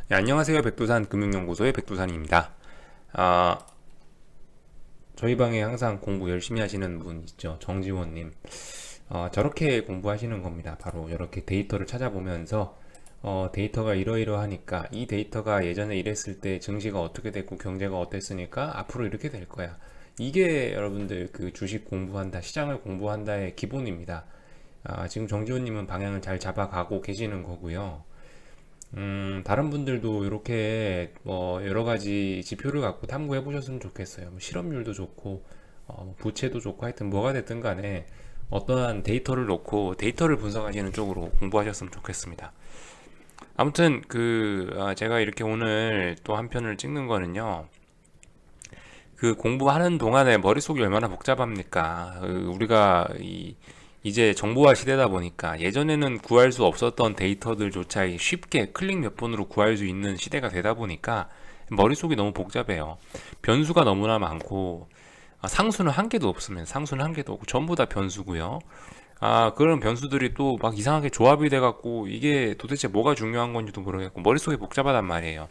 네, 안녕하세요. 백두산 금융연구소의 백두산입니다. 아, 저희 방에 항상 공부 열심히 하시는 분 있죠. 정지원님. 저렇게 공부하시는 겁니다. 바로 이렇게 데이터를 찾아보면서 데이터가 이러이러하니까 이 데이터가 예전에 이랬을 때 증시가 어떻게 됐고 경제가 어땠으니까 앞으로 이렇게 될 거야. 이게 여러분들 그 주식 공부한다, 시장을 공부한다의 기본입니다. 지금 정지원님은 방향을 잘 잡아가고 계시는 거고요. 다른 분들도 이렇게 뭐 여러 가지 지표를 갖고 탐구해 보셨으면 좋겠어요. 뭐 실업률도 좋고, 뭐 부채도 좋고, 하여튼 뭐가 됐든 간에 어떠한 데이터를 놓고 데이터를 분석하시는 쪽으로 공부하셨으면 좋겠습니다. 아무튼 제가 이렇게 오늘 또 한 편을 찍는 거는요. 그 공부하는 동안에 머릿속이 얼마나 복잡합니까? 우리가 이제 정보화 시대다 보니까 예전에는 구할 수 없었던 데이터들조차 쉽게 클릭 몇 번으로 구할 수 있는 시대가 되다 보니까 머릿속이 너무 복잡해요. 변수가 너무나 많고, 상수는 한 개도 없으면 상수는 한 개도 없고 전부 다 변수고요. 그런 변수들이 또 막 이상하게 조합이 돼갖고 이게 도대체 뭐가 중요한 건지도 모르겠고 머릿속이 복잡하단 말이에요.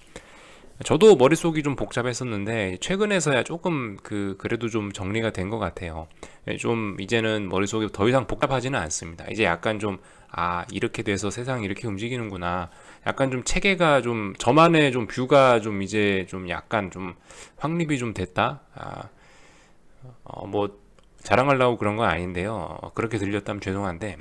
저도 머릿속이 좀 복잡했었는데 최근에서야 조금 그래도 좀 정리가 된 것 같아요. 좀 이제는 머릿속이 더 이상 복잡하지는 않습니다. 이제 약간 좀 이렇게 돼서 세상이 이렇게 움직이는구나. 약간 좀 체계가 좀 저만의 좀 뷰가 좀 이제 좀 약간 좀 확립이 좀 됐다. 뭐 자랑하려고 그런 건 아닌데요. 그렇게 들렸다면 죄송한데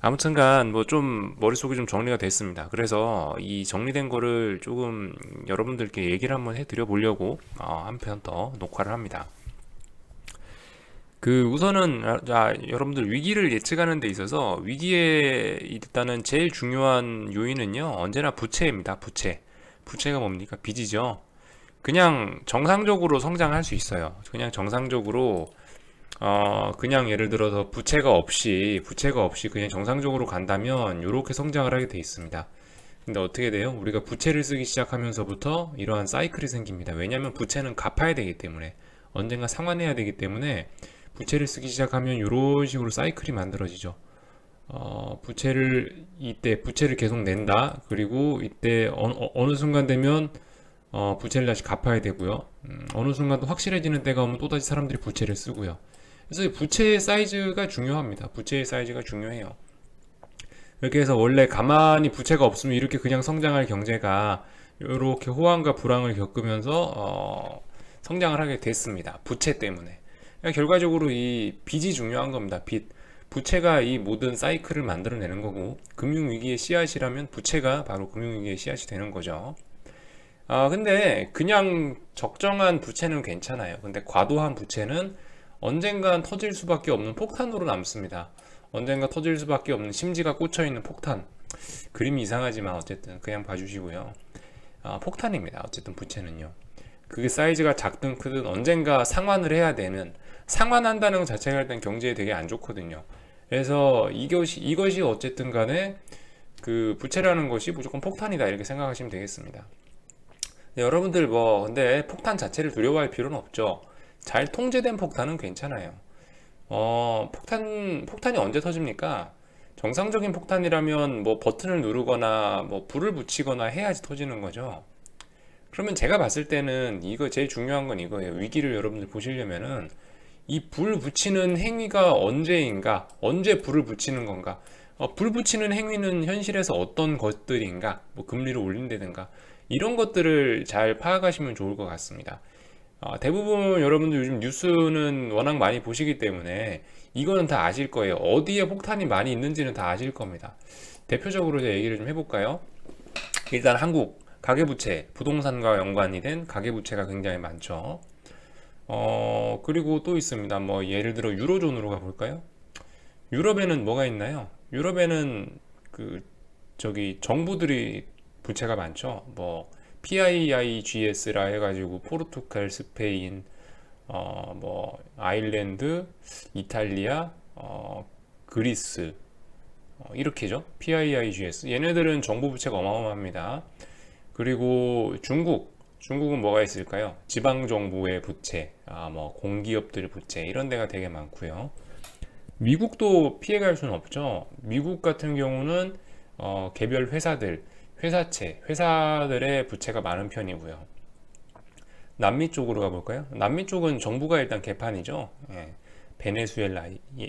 아무튼간 뭐 좀 머릿속이 좀 정리가 됐습니다. 그래서 이 정리된 거를 조금 여러분들께 얘기를 한번 해드려 보려고 한 편 더 녹화를 합니다. 우선은 여러분들 위기를 예측하는 데 있어서 위기에 일단은 제일 중요한 요인은요 언제나 부채입니다. 부채가 뭡니까? 빚이죠. 그냥 정상적으로 성장할 수 있어요. 그냥 정상적으로 그냥 예를 들어서 부채가 없이 그냥 정상적으로 간다면 이렇게 성장을 하게 돼 있습니다. 근데 어떻게 돼요? 우리가 부채를 쓰기 시작하면서부터 이러한 사이클이 생깁니다. 왜냐하면 부채는 갚아야 되기 때문에 언젠가 상환해야 되기 때문에 부채를 쓰기 시작하면 이런 식으로 사이클이 만들어지죠. 부채를 계속 낸다. 그리고 이때 어느 순간 되면 부채를 다시 갚아야 되고요. 어느 순간 또 확실해지는 때가 오면 또다시 사람들이 부채를 쓰고요. 그래서 이 부채의 사이즈가 중요합니다. 부채의 사이즈가 중요해요. 이렇게 해서 원래 가만히 부채가 없으면 이렇게 그냥 성장할 경제가 이렇게 호황과 불황을 겪으면서 성장을 하게 됐습니다. 부채 때문에. 그러니까 결과적으로 이 빚이 중요한 겁니다. 빚. 부채가 이 모든 사이클을 만들어내는 거고 금융위기의 씨앗이라면 부채가 바로 금융위기의 씨앗이 되는 거죠. 근데 그냥 적정한 부채는 괜찮아요. 근데 과도한 부채는 언젠간 터질 수밖에 없는 폭탄으로 남습니다. 언젠가 터질 수밖에 없는 심지가 꽂혀 있는 폭탄. 그림이 이상하지만 어쨌든 그냥 봐주시고요. 폭탄입니다. 어쨌든 부채는요. 그게 사이즈가 작든 크든 언젠가 상환을 해야 되는, 상환한다는 것 자체가 일단 경제에 되게 안 좋거든요. 그래서 이것이 어쨌든 간에 그 부채라는 것이 무조건 폭탄이다 이렇게 생각하시면 되겠습니다. 네, 여러분들 근데 폭탄 자체를 두려워할 필요는 없죠. 잘 통제된 폭탄은 괜찮아요. 폭탄이 언제 터집니까? 정상적인 폭탄이라면 뭐 버튼을 누르거나 뭐 불을 붙이거나 해야지 터지는 거죠. 그러면 제가 봤을 때는 이거 제일 중요한 건 이거예요. 위기를 여러분들 보시려면은 이 불 붙이는 행위가 언제인가? 언제 불을 붙이는 건가? 불 붙이는 행위는 현실에서 어떤 것들인가? 뭐 금리를 올린다든가 이런 것들을 잘 파악하시면 좋을 것 같습니다. 대부분 여러분들 요즘 뉴스는 워낙 많이 보시기 때문에 이거는 다 아실 거예요. 어디에 폭탄이 많이 있는지는 다 아실 겁니다. 대표적으로 제가 얘기를 좀 해볼까요? 일단 한국 가계부채, 부동산과 연관이 된 가계부채가 굉장히 많죠. 그리고 또 있습니다. 뭐 예를 들어 유로존으로 가볼까요? 유럽에는 뭐가 있나요? 유럽에는 그 정부들이 부채가 많죠. 뭐 PIIGS라 해가지고 포르투갈, 스페인, 뭐 아일랜드, 이탈리아, 그리스 이렇게죠. PIIGS 얘네들은 정부 부채가 어마어마합니다. 그리고 중국은 뭐가 있을까요? 지방 정부의 부채, 뭐 공기업들 부채 이런 데가 되게 많고요. 미국도 피해갈 수는 없죠. 미국 같은 경우는 개별 회사들 회사들의 부채가 많은 편이고요. 남미 쪽으로 가볼까요? 남미 쪽은 정부가 일단 개판이죠. 예. 베네수엘라,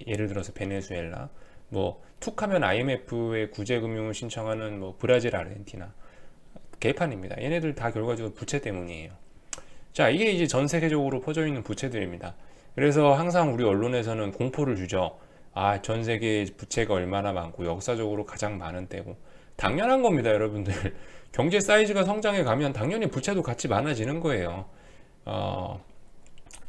예를 들어서 베네수엘라, 뭐 툭하면 IMF에 구제금융을 신청하는 뭐 브라질, 아르헨티나 개판입니다. 얘네들 다 결과적으로 부채 때문이에요. 자, 이게 이제 전 세계적으로 퍼져 있는 부채들입니다. 그래서 항상 우리 언론에서는 공포를 주죠. 아, 전 세계 부채가 얼마나 많고 역사적으로 가장 많은 때고. 당연한 겁니다, 여러분들. 경제 사이즈가 성장해 가면 당연히 부채도 같이 많아지는 거예요. 어,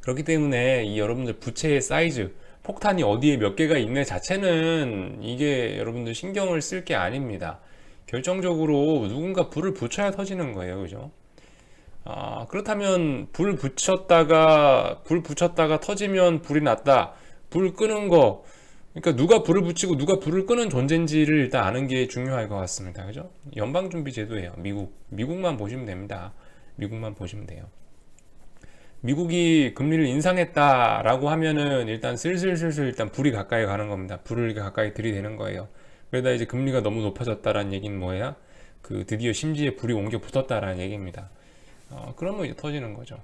그렇기 때문에 이 여러분들 부채의 사이즈, 폭탄이 어디에 몇 개가 있네 자체는 이게 여러분들 신경을 쓸 게 아닙니다. 결정적으로 누군가 불을 붙여야 터지는 거예요. 그죠? 그렇다면 불 붙였다가 터지면 불이 났다. 불 끄는 거. 그러니까 누가 불을 붙이고 누가 불을 끄는 존재인지를 일단 아는 게 중요할 것 같습니다. 그죠? 연방준비제도예요. 미국만 보시면 됩니다. 미국만 보시면 돼요. 미국이 금리를 인상했다라고 하면은 일단 슬슬슬슬 일단 불이 가까이 가는 겁니다. 불을 가까이 들이대는 거예요. 그러다 이제 금리가 너무 높아졌다라는 얘기는 뭐야? 그 드디어 심지에 불이 옮겨 붙었다라는 얘기입니다. 그러면 이제 터지는 거죠.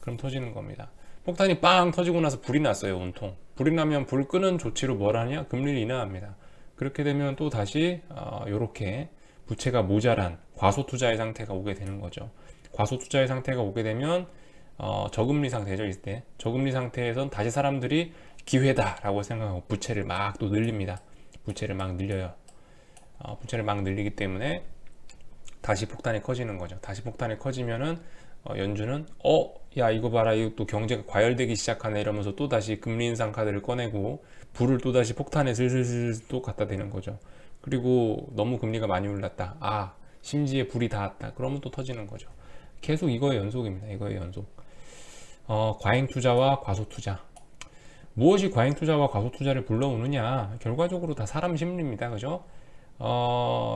그럼 터지는 겁니다. 폭탄이 빵 터지고 나서 불이 났어요. 온통. 불이 나면 불 끄는 조치로 뭘 하냐? 금리를 인하합니다. 그렇게 되면 또 다시 요렇게 부채가 모자란 과소투자의 상태가 오게 되는 거죠. 과소투자의 상태가 오게 되면 저금리 상태죠. 이때 저금리 상태에선 다시 사람들이 기회다라고 생각하고 부채를 막 또 늘립니다. 부채를 막 늘려요. 부채를 막 늘리기 때문에 다시 폭탄이 커지는 거죠. 다시 폭탄이 커지면은 연준은 야 이거 봐라, 이거 또 경제가 과열되기 시작하네 이러면서 또 다시 금리 인상 카드를 꺼내고 불을 또 다시 폭탄에 슬슬슬 또 갖다 대는 거죠. 그리고 너무 금리가 많이 올랐다. 심지에 불이 닿았다. 그러면 또 터지는 거죠. 계속 이거의 연속입니다. 이거의 연속. 과잉 투자와 과소 투자. 무엇이 과잉 투자와 과소 투자를 불러오느냐? 결과적으로 다 사람 심리입니다. 그죠?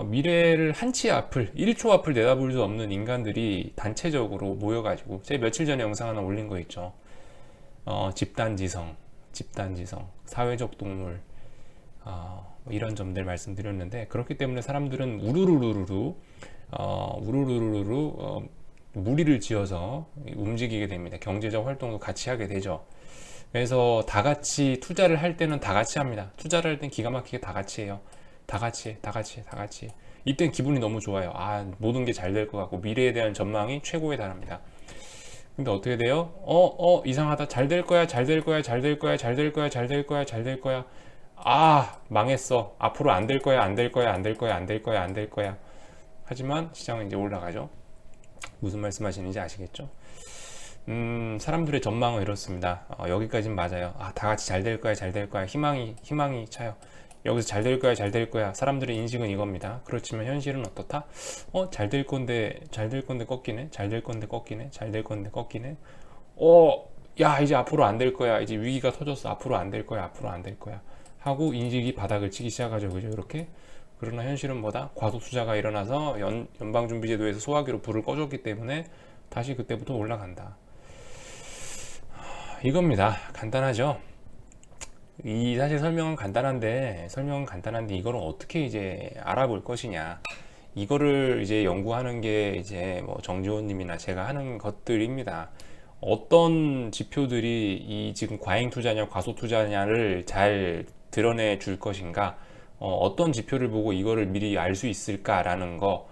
미래를 한치 앞을, 1초 앞을 내다볼 수 없는 인간들이 단체적으로 모여가지고, 제가 며칠 전에 영상 하나 올린 거 있죠. 집단지성, 사회적 동물, 뭐 이런 점들 말씀드렸는데, 그렇기 때문에 사람들은 우르르르르 무리를 지어서 움직이게 됩니다. 경제적 활동도 같이 하게 되죠. 그래서 다 같이 투자를 할 때는 다 같이 합니다. 투자를 할 땐 기가 막히게 다 같이 해요. 다 같이. 이땐 기분이 너무 좋아요. 모든 게 잘 될 것 같고 미래에 대한 전망이 최고에 달합니다. 근데 어떻게 돼요? 이상하다. 잘 될 거야. 망했어. 앞으로 안 될 거야. 하지만 시장은 이제 올라가죠. 무슨 말씀하시는지 아시겠죠? 사람들의 전망은 이렇습니다. 여기까지는 맞아요. 다 같이 잘 될 거야. 희망이 차요. 여기서 잘 될 거야. 사람들의 인식은 이겁니다. 그렇지만 현실은 어떻다? 잘 될 건데 꺾이네. 야, 이제 앞으로 안 될 거야. 이제 위기가 터졌어. 앞으로 안 될 거야. 하고 인식이 바닥을 치기 시작하죠. 그죠? 이렇게. 그러나 현실은 뭐다? 과도 투자가 일어나서 연방준비제도에서 소화기로 불을 꺼줬기 때문에 다시 그때부터 올라간다. 이겁니다. 간단하죠? 사실 설명은 간단한데 이거를 어떻게 이제 알아볼 것이냐. 이거를 이제 연구하는 게 이제 뭐 정지원님이나 제가 하는 것들입니다. 어떤 지표들이 이 지금 과잉 투자냐 과소 투자냐를 잘 드러내 줄 것인가, 어떤 지표를 보고 이거를 미리 알 수 있을까라는 거,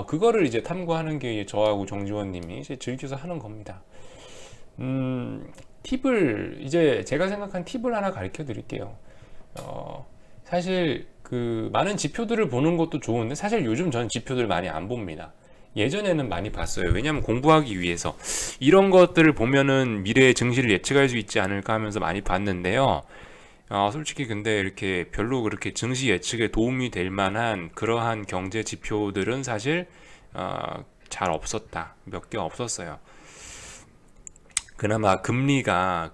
그거를 이제 탐구하는 게 저하고 정지원님이 이제 즐겨서 하는 겁니다. 이제 제가 생각한 팁을 하나 가르쳐 드릴게요. 사실 그 많은 지표들을 보는 것도 좋은데 사실 요즘 저는 지표들 많이 안 봅니다. 예전에는 많이 봤어요. 왜냐하면 공부하기 위해서 이런 것들을 보면은 미래의 증시를 예측할 수 있지 않을까 하면서 많이 봤는데요. 솔직히 근데 이렇게 별로 그렇게 증시 예측에 도움이 될 만한 그러한 경제 지표들은 사실 잘 없었다. 몇 개 없었어요. 그나마 금리가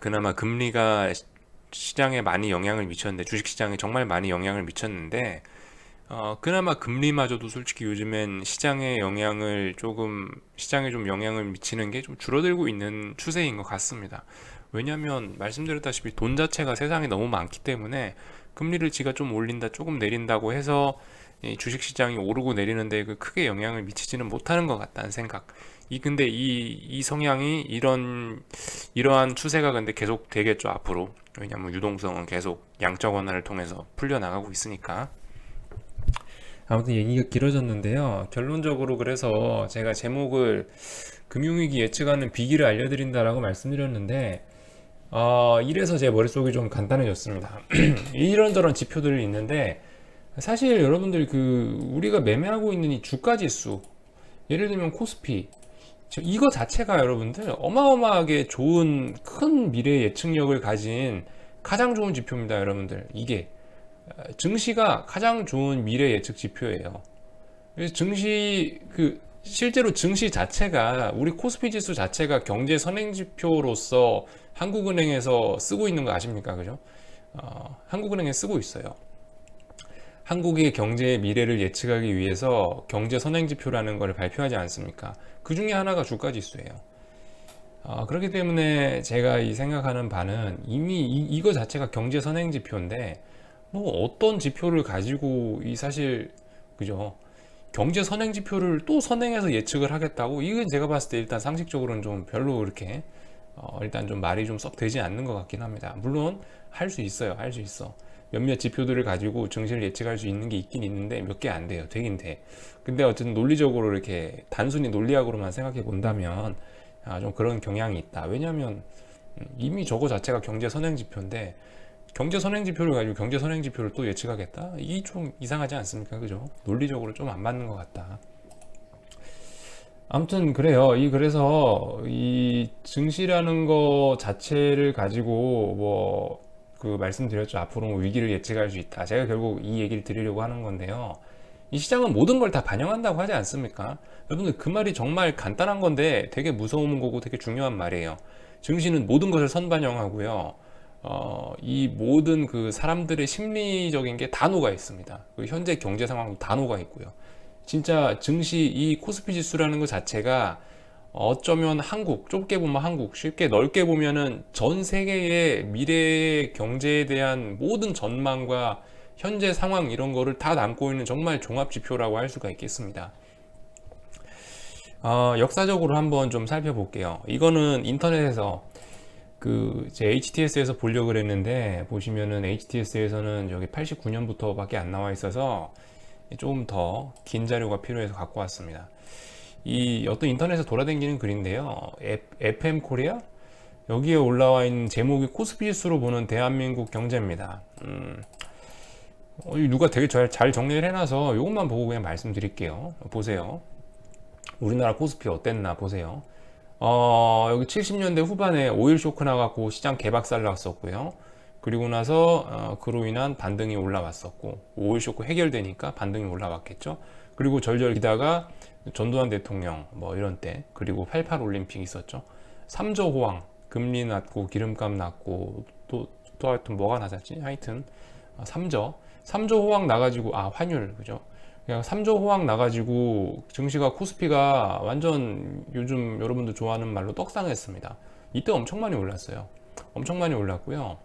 시장에 많이 영향을 미쳤는데, 주식시장에 정말 많이 영향을 미쳤는데, 그나마 금리마저도 솔직히 요즘엔 시장에 좀 영향을 미치는 게 좀 줄어들고 있는 추세인 것 같습니다. 왜냐하면 말씀드렸다시피 돈 자체가 세상에 너무 많기 때문에 금리를 지가 좀 올린다 조금 내린다고 해서 이 주식시장이 오르고 내리는데 그 크게 영향을 미치지는 못하는 것 같다는 생각. 근데 이 성향이 이러한 추세가 근데 계속 되겠죠, 앞으로. 왜냐면 유동성은 계속 양적 완화를 통해서 풀려나가고 있으니까. 아무튼 얘기가 길어졌는데요. 결론적으로 그래서 제가 제목을 금융위기 예측하는 비기를 알려드린다라고 말씀드렸는데, 이래서 제 머릿속이 좀 간단해졌습니다. 이런저런 지표들이 있는데, 사실 여러분들 우리가 매매하고 있는 이 주가 지수, 예를 들면 코스피, 이거 자체가 여러분들 어마어마하게 좋은 큰 미래 예측력을 가진 가장 좋은 지표입니다, 여러분들. 이게 증시가 가장 좋은 미래 예측 지표예요. 그래서 실제로 증시 자체가 우리 코스피 지수 자체가 경제 선행 지표로서 한국은행에서 쓰고 있는 거 아십니까? 그죠? 한국은행에 쓰고 있어요. 한국의 경제의 미래를 예측하기 위해서 경제 선행지표라는 것을 발표하지 않습니까? 그 중에 하나가 주가지수예요. 그렇기 때문에 제가 생각하는 바는 이미 이거 자체가 경제 선행지표인데 뭐 어떤 지표를 가지고 사실 그죠? 경제 선행지표를 또 선행해서 예측을 하겠다고 이건 제가 봤을 때 일단 상식적으로는 좀 별로 그렇게 일단 좀 말이 좀 썩 되지 않는 것 같긴 합니다. 물론 할 수 있어요. 할 수 있어. 몇몇 지표들을 가지고 증시를 예측할 수 있는 게 있긴 있는데 몇 개 안 돼요. 되긴 돼. 근데 어쨌든 논리적으로 이렇게 단순히 논리학으로만 생각해 본다면 좀 그런 경향이 있다. 왜냐하면 이미 저거 자체가 경제 선행 지표인데 경제 선행 지표를 가지고 경제 선행 지표를 또 예측하겠다? 이 좀 이상하지 않습니까? 그죠? 논리적으로 좀 안 맞는 것 같다. 아무튼 그래요. 그래서 이 증시라는 거 자체를 가지고 말씀드렸죠. 앞으로 뭐 위기를 예측할 수 있다. 제가 결국 이 얘기를 드리려고 하는 건데요. 이 시장은 모든 걸 다 반영한다고 하지 않습니까? 여러분들 그 말이 정말 간단한 건데 되게 무서운 거고 되게 중요한 말이에요. 증시는 모든 것을 선반영하고요. 이 모든 사람들의 심리적인 게 다 녹아 있습니다. 현재 경제 상황도 다 녹아 있고요. 진짜 증시 이 코스피 지수라는 것 자체가 어쩌면 좁게 보면 한국, 쉽게 넓게 보면은 전 세계의 미래의 경제에 대한 모든 전망과 현재 상황 이런 거를 다 담고 있는 정말 종합 지표라고 할 수가 있겠습니다. 역사적으로 한번 좀 살펴볼게요. 이거는 인터넷에서 제 HTS에서 보려고 그랬는데 보시면은 HTS에서는 여기 89년부터밖에 안 나와 있어서 조금 더 긴 자료가 필요해서 갖고 왔습니다. 어떤 인터넷에서 돌아다니는 글인데요. FM 코리아? 여기에 올라와 있는 제목이 코스피 지수로 보는 대한민국 경제입니다. 누가 되게 잘 정리를 해놔서 이것만 보고 그냥 말씀드릴게요. 보세요. 우리나라 코스피 어땠나 보세요. 여기 70년대 후반에 오일 쇼크 나갖고 시장 개박살 났었고요. 그리고 나서 그로 인한 반등이 올라왔었고 오일 쇼크 해결되니까 반등이 올라왔겠죠. 그리고 절절 기다가 전두환 대통령 이런 때 그리고 88 올림픽 있었죠. 3조 호황 금리 낮고 기름값 낮고 또 하여튼 뭐가 낮았지? 하여튼 3조 호황 나가지고 환율 그죠? 그냥 3조 호황 나가지고 증시가 코스피가 완전 요즘 여러분들 좋아하는 말로 떡상했습니다. 이때 엄청 많이 올랐어요. 엄청 많이 올랐고요.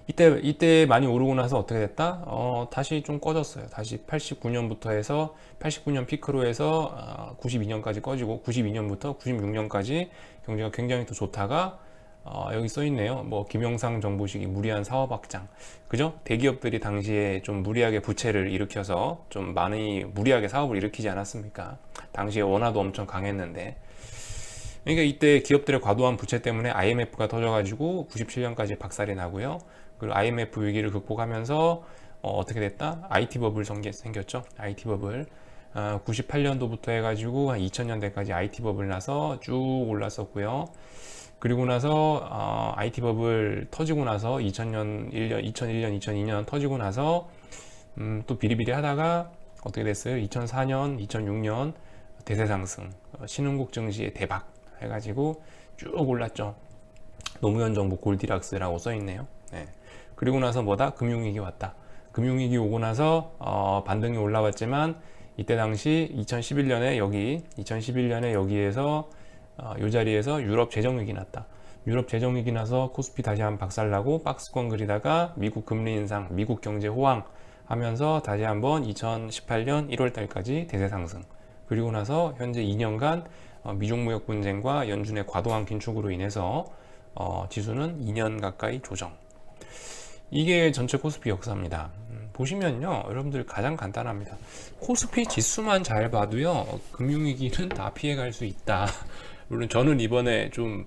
이때 많이 오르고 나서 어떻게 됐다? 다시 좀 꺼졌어요. 다시 89년부터 해서 89년 피크로 해서 92년까지 꺼지고 92년부터 96년까지 경제가 굉장히 또 좋다가 여기 써 있네요. 김영삼 정부 시기 무리한 사업 확장. 그죠? 대기업들이 당시에 좀 무리하게 부채를 일으켜서 좀 많이 무리하게 사업을 일으키지 않았습니까? 당시에 원화도 엄청 강했는데. 그러니까 이때 기업들의 과도한 부채 때문에 IMF가 터져가지고 97년까지 박살이 나고요. 그리고 IMF 위기를 극복하면서 어떻게 됐다? IT 버블 생겼죠. IT 버블. 98년도부터 해가지고 한 2000년대까지 IT 버블 나서 쭉 올랐었고요. 그리고 나서 IT 버블 터지고 나서 2001년, 2002년 터지고 나서 또 비리비리 하다가 어떻게 됐어요? 2004년, 2006년 대세 상승, 신흥국 증시의 대박 해가지고 쭉 올랐죠. 노무현 정부 골디락스라고 써있네요. 네. 그리고 나서 금융위기 왔다. 금융위기 오고 나서 반등이 올라왔지만 이때 당시 2011년에 여기에서 이 자리에서 유럽 재정위기 났다. 유럽 재정위기 나서 코스피 다시 한번 박살나고 박스권 그리다가 미국 금리 인상, 미국 경제 호황 하면서 다시 한번 2018년 1월 달까지 대세 상승. 그리고 나서 현재 2년간 미중 무역 분쟁과 연준의 과도한 긴축으로 인해서 지수는 2년 가까이 조정. 이게 전체 코스피 역사입니다. 보시면요, 여러분들 가장 간단합니다. 코스피 지수만 잘 봐도요, 금융위기는 다 피해갈 수 있다. 물론 저는 이번에 좀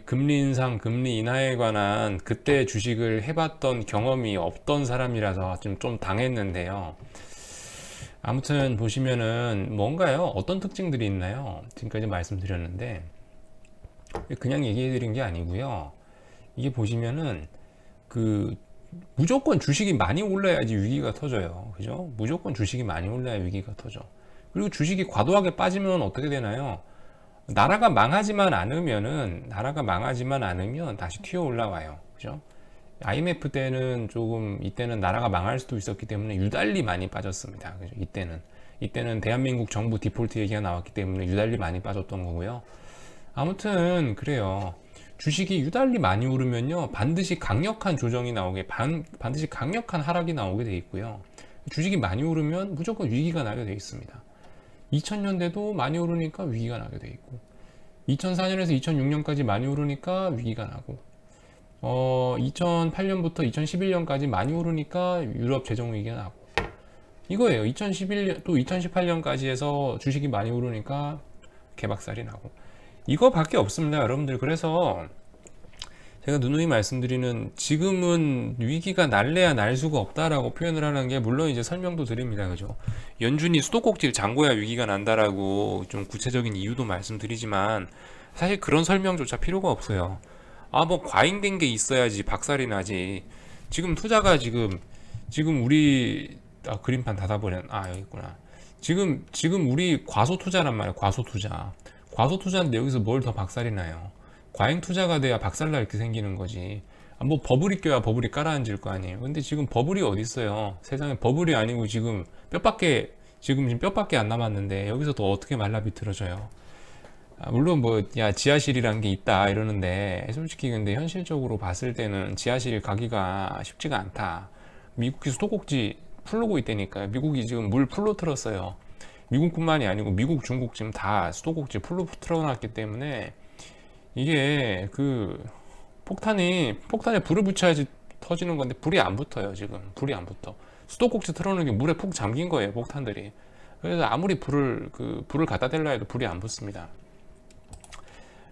금리 인상, 금리 인하에 관한 그때 주식을 해봤던 경험이 없던 사람이라서 좀 당했는데요. 아무튼 보시면은 뭔가요? 어떤 특징들이 있나요? 지금까지 말씀드렸는데 그냥 얘기해 드린 게 아니고요. 이게 보시면은 그 무조건 주식이 많이 올라야지 위기가 터져요. 그죠? 무조건 주식이 많이 올라야 위기가 터져. 그리고 주식이 과도하게 빠지면 어떻게 되나요? 나라가 망하지만 않으면 다시 튀어 올라와요. 그죠? IMF 때는 조금 이때는 나라가 망할 수도 있었기 때문에 유달리 많이 빠졌습니다. 그죠? 이때는 대한민국 정부 디폴트 얘기가 나왔기 때문에 유달리 많이 빠졌던 거고요. 아무튼 그래요. 주식이 유달리 많이 오르면요, 반드시 강력한 조정이 나오게, 반드시 강력한 하락이 나오게 돼 있고요. 주식이 많이 오르면 무조건 위기가 나게 돼 있습니다. 2000년대도 많이 오르니까 위기가 나게 돼 있고, 2004년에서 2006년까지 많이 오르니까 위기가 나고, 2008년부터 2011년까지 많이 오르니까 유럽 재정 위기가 나고, 이거예요. 2011년 또 2018년까지 해서 주식이 많이 오르니까 개박살이 나고, 이거밖에 없습니다, 여러분들. 그래서 제가 누누이 말씀드리는, 지금은 위기가 날래야 날 수가 없다라고 표현을 하는 게, 물론 이제 설명도 드립니다. 그죠? 연준이 수도꼭지를 잠궈야 위기가 난다라고 좀 구체적인 이유도 말씀드리지만, 사실 그런 설명조차 필요가 없어요. 뭐 과잉된 게 있어야지 박살이 나지. 지금 투자가 지금 우리 그림판 여기 있구나. 지금 우리 과소 투자란 말이에요. 과소 투자인데 여기서 뭘 더 박살이 나요? 과잉 투자가 돼야 박살나 이렇게 생기는 거지. 뭐 버블이 껴야 버블이 깔아앉을 거 아니에요. 근데 지금 버블이 어디 있어요? 세상에 버블이 아니고 지금 뼈밖에 안 남았는데 여기서 또 어떻게 말라 비틀어져요? 물론 지하실이란 게 있다 이러는데, 솔직히 근데 현실적으로 봤을 때는 지하실 가기가 쉽지가 않다. 미국이 수도꼭지 풀르고 있다니까요. 미국이 지금 물 풀로 틀었어요. 미국뿐만이 아니고 미국, 중국 지금 다 수도꼭지 풀로 틀어놨기 때문에, 이게 폭탄에 불을 붙여야지 터지는 건데 불이 안 붙어요. 지금 불이 안 붙어. 수도꼭지 틀어놓은 게 물에 푹 잠긴 거예요, 폭탄들이. 그래서 아무리 불을 갖다 댈라 해도 불이 안 붙습니다.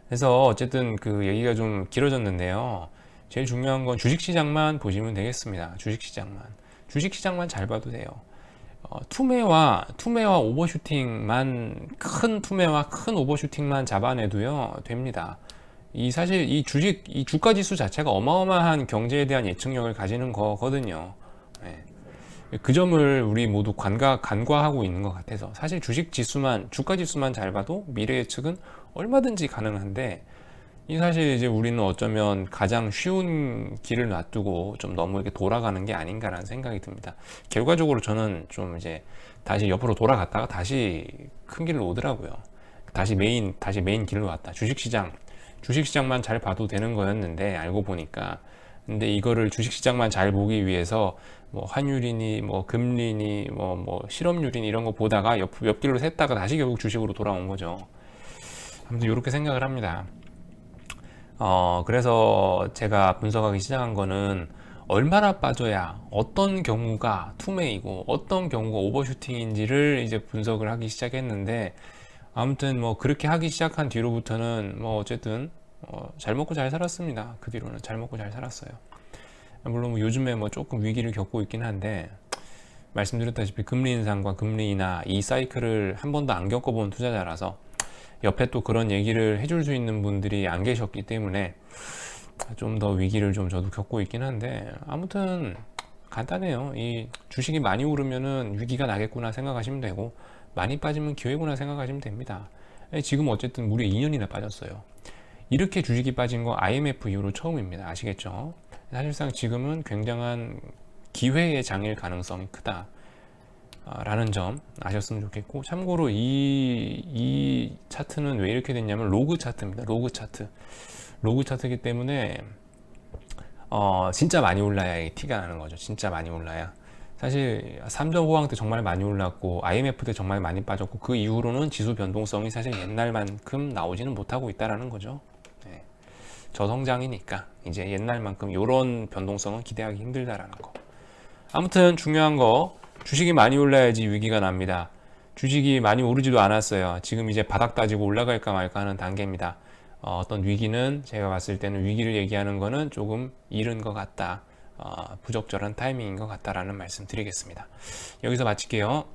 그래서 어쨌든 얘기가 좀 길어졌는데요. 제일 중요한 건 주식시장만 보시면 되겠습니다. 주식시장만 잘 봐도 돼요. 투매와 오버슈팅만, 큰 투매와 큰 오버슈팅만 잡아내도요, 됩니다. 사실 이 주가 지수 자체가 어마어마한 경제에 대한 예측력을 가지는 거거든요. 네. 그 점을 우리 모두 간과하고 있는 것 같아서, 사실 주가 지수만 잘 봐도 미래 예측은 얼마든지 가능한데, 사실 이제 우리는 어쩌면 가장 쉬운 길을 놔두고 좀 너무 이렇게 돌아가는 게 아닌가라는 생각이 듭니다. 결과적으로 저는 좀 이제 다시 옆으로 돌아갔다가 다시 큰 길로 오더라고요. 다시 메인 길로 왔다. 주식시장만 잘 봐도 되는 거였는데, 알고 보니까. 근데 이거를 주식시장만 잘 보기 위해서 환율이니 금리니 실업률이니 이런 거 보다가 옆길로 샜다가 다시 결국 주식으로 돌아온 거죠. 아무튼 이렇게 생각을 합니다. 그래서 제가 분석하기 시작한 거는, 얼마나 빠져야 어떤 경우가 투매이고 어떤 경우가 오버슈팅인지를 이제 분석을 하기 시작했는데, 아무튼 그렇게 하기 시작한 뒤로부터는 어쨌든 잘 먹고 잘 살았습니다. 그 뒤로는 잘 먹고 잘 살았어요. 물론 요즘에 조금 위기를 겪고 있긴 한데, 말씀드렸다시피 금리 인상과 금리 인하 이 사이클을 한 번도 안 겪어본 투자자라서 옆에 또 그런 얘기를 해줄 수 있는 분들이 안 계셨기 때문에 좀 더 위기를 좀 저도 겪고 있긴 한데, 아무튼 간단해요. 이 주식이 많이 오르면은 위기가 나겠구나 생각하시면 되고, 많이 빠지면 기회구나 생각하시면 됩니다. 지금 어쨌든 무려 2년이나 빠졌어요. 이렇게 주식이 빠진 거 IMF 이후로 처음입니다. 아시겠죠? 사실상 지금은 굉장한 기회의 장일 가능성이 크다 라는 점 아셨으면 좋겠고, 참고로 이 차트는 왜 이렇게 됐냐면 로그 차트입니다. 로그 차트이기 때문에 진짜 많이 올라야 티가 나는 거죠. 진짜 많이 올라야. 사실 3점 호황 때 정말 많이 올랐고 IMF 때 정말 많이 빠졌고 그 이후로는 지수 변동성이 사실 옛날만큼 나오지는 못하고 있다라는 거죠. 네. 저성장이니까 이제 옛날만큼 이런 변동성은 기대하기 힘들다라는 거. 아무튼 중요한 거 주식이 많이 올라야지 위기가 납니다. 주식이 많이 오르지도 않았어요. 지금 이제 바닥 따지고 올라갈까 말까 하는 단계입니다. 어떤 위기는 제가 봤을 때는 위기를 얘기하는 거는 조금 이른 것 같다. 부적절한 타이밍인 것 같다라는 말씀 드리겠습니다. 여기서 마칠게요.